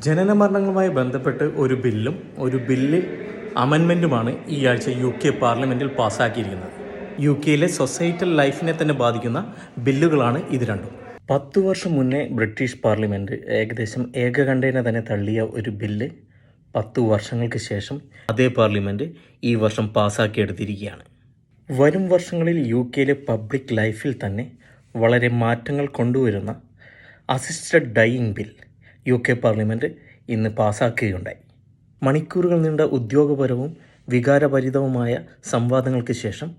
ജനനമരണങ്ങളുമായി ബന്ധപ്പെട്ട് ഒരു ബില്ല് അമെൻമെൻറ്റുമാണ് ഈ ആഴ്ച UK പാർലമെൻറ്റിൽ പാസ്സാക്കിയിരിക്കുന്നത്. UKയിലെ സൊസൈറ്റൽ ലൈഫിനെ തന്നെ ബാധിക്കുന്ന ബില്ലുകളാണ് ഇത് രണ്ടും. 10 വർഷം മുന്നേ ബ്രിട്ടീഷ് പാർലമെൻറ്റ് ഏകദേശം ഏകകണ്ഠേന തന്നെ തള്ളിയ ഒരു ബില്ല് 10 വർഷങ്ങൾക്ക് ശേഷം അതേ പാർലമെൻറ്റ് ഈ വർഷം പാസ്സാക്കിയെടുത്തിരിക്കുകയാണ്. വരും വർഷങ്ങളിൽ UKയിലെ പബ്ലിക് ലൈഫിൽ തന്നെ വളരെ മാറ്റങ്ങൾ കൊണ്ടുവരുന്ന assisted dying bill UK parliament ഇന്ന് പാസ്സാക്കുകയുണ്ടായി. മണിക്കൂറുകൾ നീണ്ട ഉദ്യോഗപരവും വികാരഭരിതവുമായ സംവാദങ്ങൾക്ക് ശേഷം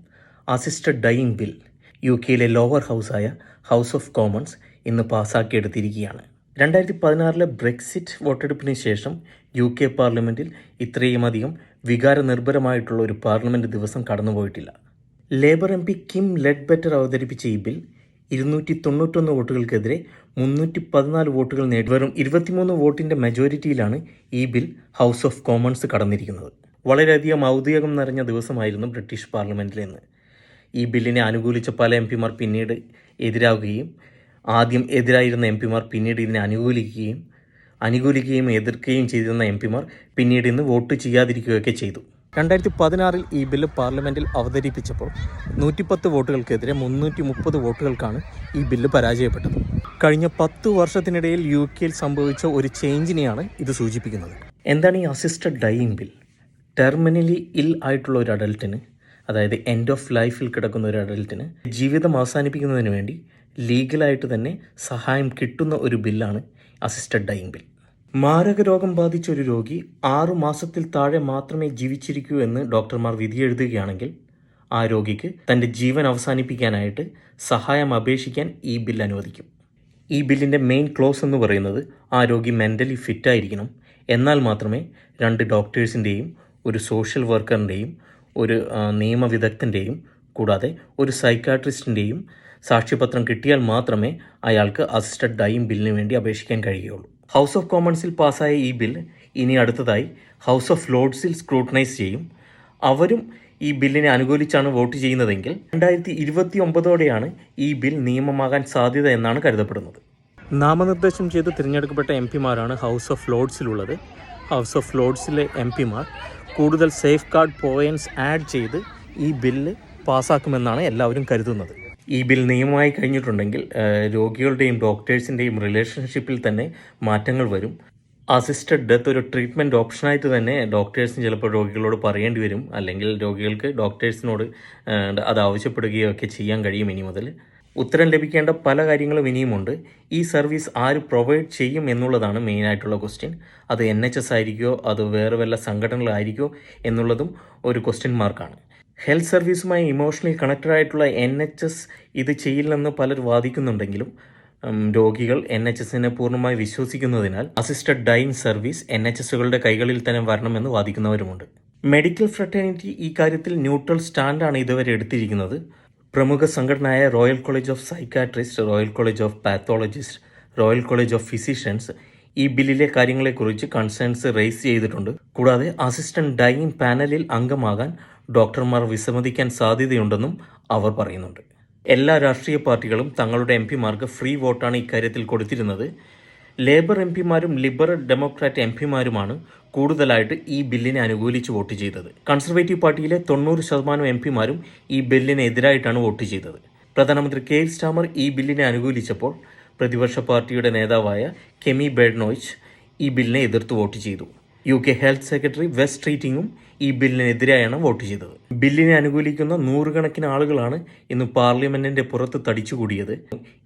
അസിസ്റ്റഡ് ഡൈയിങ് ബിൽ UKയിലെ ലോവർ ഹൗസായ ഹൗസ് ഓഫ് കോമൺസ് ഇന്ന് പാസ്സാക്കിയെടുത്തിരിക്കുകയാണ്. 2016 ബ്രെക്സിറ്റ് വോട്ടെടുപ്പിന് ശേഷം UK പാർലമെൻറ്റിൽ ഇത്രയുമധികം വികാരനിർഭരമായിട്ടുള്ള ഒരു പാർലമെൻറ്റ് ദിവസം കടന്നുപോയിട്ടില്ല. ലേബർ MP കിം ലെഡ്ബെറ്റർ അവതരിപ്പിച്ച ഈ ബിൽ 291 വോട്ടുകൾക്കെതിരെ 314 വോട്ടുകൾ നേടി വെറും 23 വോട്ടിൻ്റെ മെജോറിറ്റിയിലാണ് ഈ ബിൽ ഹൗസ് ഓഫ് കോമൺസ് കടന്നിരിക്കുന്നത്. വളരെയധികം ഔദ്യോഗികം നിറഞ്ഞ ദിവസമായിരുന്നു ബ്രിട്ടീഷ് പാർലമെൻറ്റിലെന്ന്. ഈ ബില്ലിനെ അനുകൂലിച്ച പല MP മാർ പിന്നീട് എതിരാകുകയും ആദ്യം എതിരായിരുന്ന MP മാർ പിന്നീട് ഇതിനെ അനുകൂലിക്കുകയും എതിർക്കുകയും ചെയ്തിരുന്ന MP മാർ പിന്നീട് ഇന്ന് വോട്ട് ചെയ്യാതിരിക്കുകയൊക്കെ ചെയ്തു. 2016 ഈ ബില്ല് പാർലമെൻറ്റിൽ അവതരിപ്പിച്ചപ്പോൾ 110 വോട്ടുകൾക്കെതിരെ 330 വോട്ടുകൾക്കാണ് ഈ ബില്ല് പരാജയപ്പെട്ടത്. കഴിഞ്ഞ 10 വർഷത്തിനിടയിൽ UKയിൽ സംഭവിച്ച ഒരു ചേഞ്ചിനെയാണ് ഇത് സൂചിപ്പിക്കുന്നത്. എന്താണ് ഈ അസിസ്റ്റഡ് ഡൈയിങ് ബിൽ? ടെർമിനലി ഇൽ ആയിട്ടുള്ള ഒരു അഡൽട്ടിന്, അതായത് എൻഡ് ഓഫ് ലൈഫിൽ കിടക്കുന്ന ഒരു അഡൽട്ടിന് ജീവിതം അവസാനിപ്പിക്കുന്നതിന് വേണ്ടി ലീഗലായിട്ട് തന്നെ സഹായം കിട്ടുന്ന ഒരു ബില്ലാണ് അസിസ്റ്റഡ് ഡൈയിങ് ബിൽ. മാരക രോഗം ബാധിച്ച ഒരു രോഗി 6 മാസത്തിൽ താഴെ മാത്രമേ ജീവിച്ചിരിക്കൂ എന്ന് ഡോക്ടർമാർ വിധിയെഴുതുകയാണെങ്കിൽ ആ രോഗിക്ക് തൻ്റെ ജീവൻ അവസാനിപ്പിക്കാനായിട്ട് സഹായം അപേക്ഷിക്കാൻ ഈ ബിൽ അനുവദിക്കും. ഈ ബില്ലിൻ്റെ മെയിൻ ക്ലോസ് എന്ന് പറയുന്നത് ആ രോഗി മെൻ്റലി ഫിറ്റായിരിക്കണം, എന്നാൽ മാത്രമേ 2 ഡോക്ടേഴ്സിൻ്റെയും ഒരു സോഷ്യൽ വർക്കറിൻ്റെയും ഒരു നിയമവിദഗ്ധൻ്റെയും കൂടാതെ ഒരു സൈക്കാട്രിസ്റ്റിൻ്റെയും സാക്ഷ്യപത്രം കിട്ടിയാൽ മാത്രമേ അയാൾക്ക് അസിസ്റ്റഡ് ഡൈയിങ് ബില്ലിന് വേണ്ടി അപേക്ഷിക്കാൻ കഴിയുകയുള്ളൂ. ഹൗസ് ഓഫ് കോമൺസിൽ പാസ്സായ ഈ ബിൽ ഇനി അടുത്തതായി ഹൗസ് ഓഫ് ലോർഡ്സിൽ സ്ക്രൂട്ടനൈസ് ചെയ്യും. അവരും ഈ ബില്ലിനെ അനുകൂലിച്ചാണ് വോട്ട് ചെയ്യുന്നതെങ്കിൽ 2029ഓടെയാണ് ഈ ബിൽ നിയമമാകാൻ സാധ്യത എന്നാണ് കരുതപ്പെടുന്നത്. നാമനിർദ്ദേശം ചെയ്ത് തിരഞ്ഞെടുക്കപ്പെട്ട MP മാരാണ് ഹൗസ് ഓഫ് ലോർഡ്സിലുള്ളത്. ഹൗസ് ഓഫ് ലോർഡ്സിലെ MP മാർ കൂടുതൽ സേഫ് ഗാർഡ് പോയിൻറ്റ്സ് ആഡ് ചെയ്ത് ഈ ബില്ല് പാസ്സാക്കുമെന്നാണ് എല്ലാവരും കരുതുന്നത്. ഈ ബിൽ നിയമമായി കഴിഞ്ഞിട്ടുണ്ടെങ്കിൽ രോഗികളുടെയും ഡോക്ടേഴ്സിൻ്റെയും റിലേഷൻഷിപ്പിൽ തന്നെ മാറ്റങ്ങൾ വരും. അസിസ്റ്റഡ് ഡെത്ത് ഒരു ട്രീറ്റ്മെൻറ്റ് ഓപ്ഷനായിട്ട് തന്നെ ഡോക്ടേഴ്സിന് ചിലപ്പോൾ രോഗികളോട് പറയേണ്ടി വരും, അല്ലെങ്കിൽ രോഗികൾക്ക് ഡോക്ടേഴ്സിനോട് അത് ആവശ്യപ്പെടുകയോ ഒക്കെ ചെയ്യാൻ കഴിയും. ഇനി മുതൽ ഉത്തരം ലഭിക്കേണ്ട പല കാര്യങ്ങളും ഇനിയുമുണ്ട്. ഈ സർവീസ് ആര് പ്രൊവൈഡ് ചെയ്യും എന്നുള്ളതാണ് മെയിനായിട്ടുള്ള ക്വസ്റ്റ്യൻ. അത് NHS ആയിരിക്കുമോ അത് വേറെ വല്ല സംഘടനകളായിരിക്കുമോ എന്നുള്ളതും ഒരു ക്വസ്റ്റ്യൻ മാർക്കാണ്. ഹെൽത്ത് സർവീസുമായി ഇമോഷണലി കണക്റ്റഡ് ആയിട്ടുള്ള NHS ഇത് ചെയ്യില്ലെന്ന് പലർ വാദിക്കുന്നുണ്ടെങ്കിലും രോഗികൾ NHSനെ പൂർണ്ണമായി വിശ്വസിക്കുന്നതിനാൽ അസിസ്റ്റഡ് ഡൈയിങ് സർവീസ് NHSകളുടെ കൈകളിൽ തന്നെ വരണമെന്ന് വാദിക്കുന്നവരുമുണ്ട്. മെഡിക്കൽ ഫ്രട്ടേണിറ്റി ഈ കാര്യത്തിൽ ന്യൂട്രൽ സ്റ്റാൻഡാണ് ഇതുവരെ എടുത്തിരിക്കുന്നത്. പ്രമുഖ സംഘടനയായ royal college of psychiatrist, royal college of pathologist, royal college of physicians ഈ ബില്ലിലെ കാര്യങ്ങളെക്കുറിച്ച് കൺസേൺസ് റേസ് ചെയ്തിട്ടുണ്ട്. കൂടാതെ അസിസ്റ്റന്റ് ഡൈയിങ് പാനലിൽ അംഗമാകാൻ ഡോക്ടർമാർ വിസമ്മതിക്കാൻ സാധ്യതയുണ്ടെന്നും അവർ പറയുന്നുണ്ട്. എല്ലാ രാഷ്ട്രീയ പാർട്ടികളും തങ്ങളുടെ MP മാർക്ക് ഫ്രീ വോട്ടാണ് ഇക്കാര്യത്തിൽ കൊടുത്തിരുന്നത്. ലേബർ MP മാരും ലിബറൽ ഡെമോക്രാറ്റ് MP മാരുമാണ് കൂടുതലായിട്ട് ഈ ബില്ലിനെ അനുകൂലിച്ച് വോട്ട് ചെയ്തത്. കൺസർവേറ്റീവ് പാർട്ടിയിലെ 90% MP മാരും ഈ ബില്ലിന് എതിരായിട്ടാണ് വോട്ട് ചെയ്തത്. പ്രധാനമന്ത്രി കെയർ സ്റ്റാമർ ഈ ബില്ലിനെ അനുകൂലിച്ചപ്പോൾ പ്രതിപക്ഷ പാർട്ടിയുടെ നേതാവായ കെമി ബെഡ്നോയിച്ച് ഈ ബില്ലിനെ എതിർത്ത് വോട്ട് ചെയ്തു. UK ഹെൽത്ത് സെക്രട്ടറി വെസ് ട്രീറ്റിങ്ങും ഈ ബില്ലിനെതിരെയാണ് വോട്ട് ചെയ്തത്. ബില്ലിനെ അനുകൂലിക്കുന്ന 100 കണക്കിന് ആളുകളാണ് ഇന്ന് പാർലമെൻറ്റിൻ്റെ പുറത്ത് തടിച്ചുകൂടിയത്.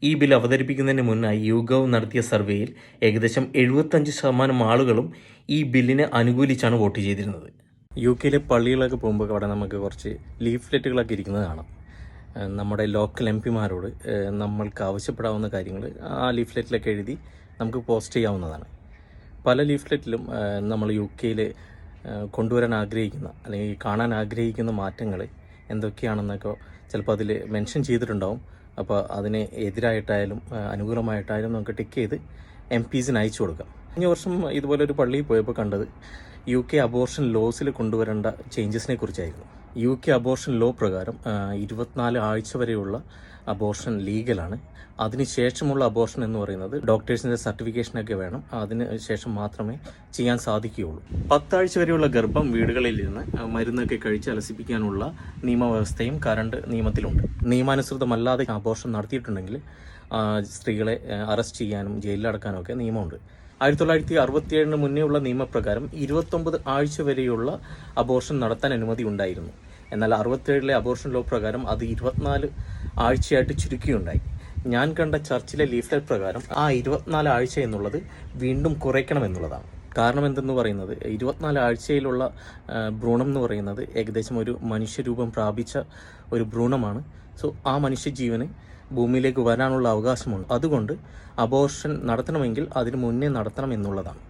ഈ ബിൽ അവതരിപ്പിക്കുന്നതിന് മുന്നായി YouGov നടത്തിയ സർവേയിൽ ഏകദേശം 75% ആളുകളും ഈ ബില്ലിനെ അനുകൂലിച്ചാണ് വോട്ട് ചെയ്തിരുന്നത്. UKയിലെ പള്ളികളൊക്കെ പോകുമ്പോൾ അവിടെ നമുക്ക് കുറച്ച് ലീഫ്ലെറ്റുകളൊക്കെ ഇരിക്കുന്നത് കാണാം. നമ്മുടെ ലോക്കൽ MP മാരോട് നമ്മൾക്ക് ആവശ്യപ്പെടാവുന്ന കാര്യങ്ങൾ ആ ലീഫ്ലെറ്റിലൊക്കെ എഴുതി നമുക്ക് പോസ്റ്റ് ചെയ്യാവുന്നതാണ്. പല ലീഫ്ലെറ്റിലും നമ്മൾ UKയിൽ കൊണ്ടുവരാൻ ആഗ്രഹിക്കുന്ന അല്ലെങ്കിൽ കാണാൻ ആഗ്രഹിക്കുന്ന മാറ്റങ്ങൾ എന്തൊക്കെയാണെന്നൊക്കെ ചിലപ്പോൾ അതിൽ മെൻഷൻ ചെയ്തിട്ടുണ്ടാവും. അപ്പോൾ അതിന് എതിരായിട്ടായാലും അനുകൂലമായിട്ടായാലും നമുക്ക് ടിക്ക് ചെയ്ത് MPസിന് അയച്ചു കൊടുക്കാം. കഴിഞ്ഞ വർഷം ഇതുപോലെ ഒരു പള്ളിയിൽ പോയപ്പോൾ കണ്ടത് UK അബോർഷൻ ലോസിൽ കൊണ്ടുവരേണ്ട ചേഞ്ചസിനെ കുറിച്ചായിരുന്നു. UK അബോർഷൻ ലോ പ്രകാരം 24 ആഴ്ച വരെയുള്ള അബോർഷൻ ലീഗലാണ്. അതിനുശേഷമുള്ള അബോർഷൻ എന്ന് പറയുന്നത് ഡോക്ടേഴ്സിൻ്റെ സർട്ടിഫിക്കേഷനൊക്കെ വേണം. അതിന് ശേഷം മാത്രമേ ചെയ്യാൻ സാധിക്കുകയുള്ളൂ. 10 ആഴ്ച വരെയുള്ള ഗർഭം വീടുകളിലിരുന്ന് മരുന്നൊക്കെ കഴിച്ച് അലസിപ്പിക്കാനുള്ള നിയമവ്യവസ്ഥയും കറണ്ട് നിയമത്തിലുണ്ട്. നിയമാനുസൃതമല്ലാതെ അബോർഷൻ നടത്തിയിട്ടുണ്ടെങ്കിൽ സ്ത്രീകളെ അറസ്റ്റ് ചെയ്യാനും ജയിലിലടക്കാനും ഒക്കെ നിയമമുണ്ട്. 1967 മുന്നേ ഉള്ള നിയമപ്രകാരം 29 ആഴ്ച വരെയുള്ള അബോർഷൻ നടത്താൻ അനുമതി ഉണ്ടായിരുന്നു. എന്നാൽ 67 അബോർഷൻ ലോ പ്രകാരം അത് 24 ആഴ്ചയായിട്ട് ചുരുക്കുകയുണ്ടായി. ഞാൻ കണ്ട ചർച്ചിലെ ലീഫ്ലെറ്റ് പ്രകാരം ആ 24 ആഴ്ച എന്നുള്ളത് വീണ്ടും കുറയ്ക്കണമെന്നുള്ളതാണ്. കാരണം എന്തെന്ന് പറയുന്നത് 24 ആഴ്ചയിലുള്ള ഭ്രൂണം എന്ന് പറയുന്നത് ഏകദേശം ഒരു മനുഷ്യരൂപം പ്രാപിച്ച ഒരു ഭ്രൂണമാണ്. സോ ആ മനുഷ്യജീവന് ഭൂമിയിലേക്ക് വരാനുള്ള അവകാശമുണ്ട്. അതുകൊണ്ട് അബോർഷൻ നടത്തണമെങ്കിൽ അതിന് മുന്നേ നടത്തണം എന്നുള്ളതാണ്.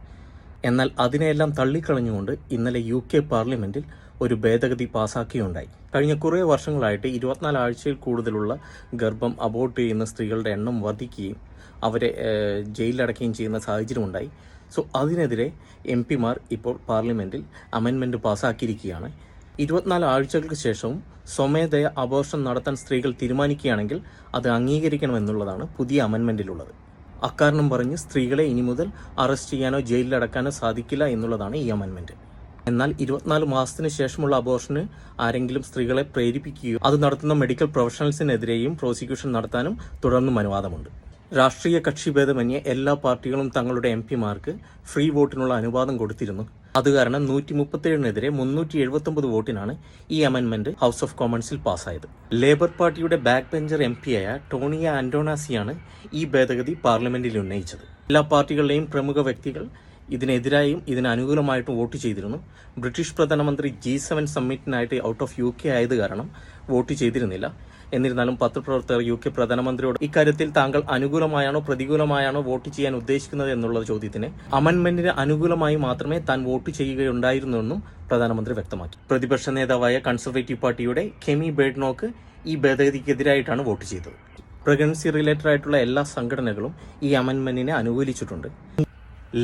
എന്നാൽ അതിനെയെല്ലാം തള്ളിക്കളഞ്ഞുകൊണ്ട് ഇന്നലെ UK പാർലമെൻറ്റിൽ ഒരു ഭേദഗതി പാസ്സാക്കുകയുണ്ടായി. കഴിഞ്ഞ കുറേ വർഷങ്ങളായിട്ട് 24 ആഴ്ചയിൽ കൂടുതലുള്ള ഗർഭം അബോർട്ട് ചെയ്യുന്ന സ്ത്രീകളുടെ എണ്ണം വർദ്ധിക്കുകയും അവരെ ജയിലിലടക്കുകയും ചെയ്യുന്ന സാഹചര്യമുണ്ടായി. സോ അതിനെതിരെ MP മാർ ഇപ്പോൾ പാർലമെൻറ്റിൽ അമെൻമെൻറ്റ് പാസ്സാക്കിയിരിക്കുകയാണ്. 24 ആഴ്ചകൾക്ക് ശേഷവും സ്വമേധയ അബോർഷൻ നടത്താൻ സ്ത്രീകൾ തീരുമാനിക്കുകയാണെങ്കിൽ അത് അംഗീകരിക്കണമെന്നുള്ളതാണ് പുതിയ അമെൻമെൻറ്റിലുള്ളത്. അക്കാരണം പറഞ്ഞ് സ്ത്രീകളെ ഇനി മുതൽ അറസ്റ്റ് ചെയ്യാനോ ജയിലിലടക്കാനോ സാധിക്കില്ല എന്നുള്ളതാണ് ഈ അമെൻമെൻറ്റ്. എന്നാൽ 24 മാസത്തിന് ശേഷമുള്ള അബോർഷന് ആരെങ്കിലും സ്ത്രീകളെ പ്രേരിപ്പിക്കുകയോ അത് നടത്തുന്ന മെഡിക്കൽ പ്രൊഫഷണൽസിനെതിരെയും പ്രോസിക്യൂഷൻ നടത്താനും തുടർന്നും അനുവാദമുണ്ട്. രാഷ്ട്രീയ കക്ഷിഭേദമന്യേ എല്ലാ പാർട്ടികളും തങ്ങളുടെ MP മാർക്ക് ഫ്രീ വോട്ടിനുള്ള അനുവാദം കൊടുത്തിരുന്നു. അത് കാരണം 137-നെതിരെ 379 വോട്ടിനാണ് ഈ അമെൻമെന്റ് ഹൗസ് ഓഫ് കോമൺസിൽ പാസ്സായത്. ലേബർ പാർട്ടിയുടെ ബാക്ക് ബെഞ്ചർ MP-യായ ടോണിയ ആന്റോണാസിയാണ് ഈ ഭേദഗതി പാർലമെന്റിൽ ഉന്നയിച്ചത്. എല്ലാ പാർട്ടികളിലെയും പ്രമുഖ വ്യക്തികൾ ഇതിനെതിരായും ഇതിനനുകൂലമായിട്ടും വോട്ട് ചെയ്തിരുന്നു. ബ്രിട്ടീഷ് പ്രധാനമന്ത്രി G7 സമ്മിറ്റിനായിട്ട് ഔട്ട് ഓഫ് UK ആയത് കാരണം വോട്ട് ചെയ്തിരുന്നില്ല. എന്നിരുന്നാലും പത്രപ്രവർത്തകർ UK പ്രധാനമന്ത്രിയോട് ഇക്കാര്യത്തിൽ താങ്കൾ അനുകൂലമായാണോ പ്രതികൂലമായാണോ വോട്ട് ചെയ്യാൻ ഉദ്ദേശിക്കുന്നത് എന്നുള്ള ചോദ്യത്തിന് അമെൻമെന്റിന് അനുകൂലമായി മാത്രമേ താൻ വോട്ട് ചെയ്യുകയുണ്ടായിരുന്നുവെന്നും പ്രധാനമന്ത്രി വ്യക്തമാക്കി. പ്രതിപക്ഷ നേതാവായ കൺസർവേറ്റീവ് പാർട്ടിയുടെ കെമി ബേഡ്നോക്ക് ഈ ഭേദഗതിക്കെതിരായിട്ടാണ് വോട്ട് ചെയ്തത്. പ്രഗ്നൻസി റിലേറ്റഡ് ആയിട്ടുള്ള എല്ലാ സംഘടനകളും ഈ അമെൻമെന്റിനെ അനുകൂലിച്ചിട്ടുണ്ട്.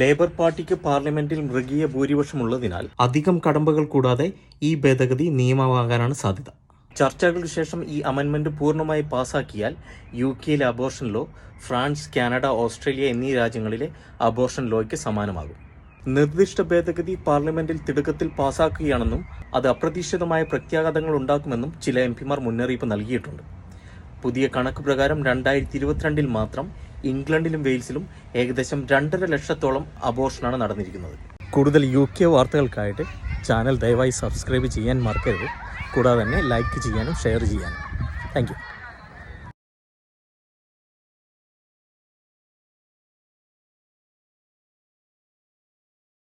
ലേബർ പാർട്ടിക്ക് പാർലമെന്റിൽ മൃഗീയ ഭൂരിപക്ഷമുള്ളതിനാൽ അധികം കടമ്പകൾ കൂടാതെ ഈ ഭേദഗതി നിയമമാകാനാണ് സാധ്യത. ചർച്ചകൾക്ക് ശേഷം ഈ അമെൻമെന്റ് പൂർണ്ണമായി പാസാക്കിയാൽ UK-യിലെ abortion law France, Canada, Australia എന്നീ രാജ്യങ്ങളിലെ അബോർഷൻ ലോയ്ക്ക് സമാനമാകും. നിർദ്ദിഷ്ട ഭേദഗതി പാർലമെന്റിൽ തിടുക്കത്തിൽ പാസാക്കുകയാണെന്നും അത് അപ്രതീക്ഷിതമായ പ്രത്യാഘാതങ്ങൾ ഉണ്ടാക്കുമെന്നും ചില MP-മാർ മുന്നറിയിപ്പ് നൽകിയിട്ടുണ്ട്. പുതിയ കണക്ക് പ്രകാരം 2022 മാത്രം ഇംഗ്ലണ്ടിലും വെയിൽസിലും ഏകദേശം 2.5 ലക്ഷത്തോളം അബോർഷനാണ് നടന്നിരിക്കുന്നത്. കൂടുതൽ UK വാർത്തകൾക്കായിട്ട് ചാനൽ ദയവായി സബ്സ്ക്രൈബ് ചെയ്യാൻ മറക്കരുത്. കൂടാതെ തന്നെ ലൈക്ക് ചെയ്യാനും ഷെയർ ചെയ്യാനും. Thank you.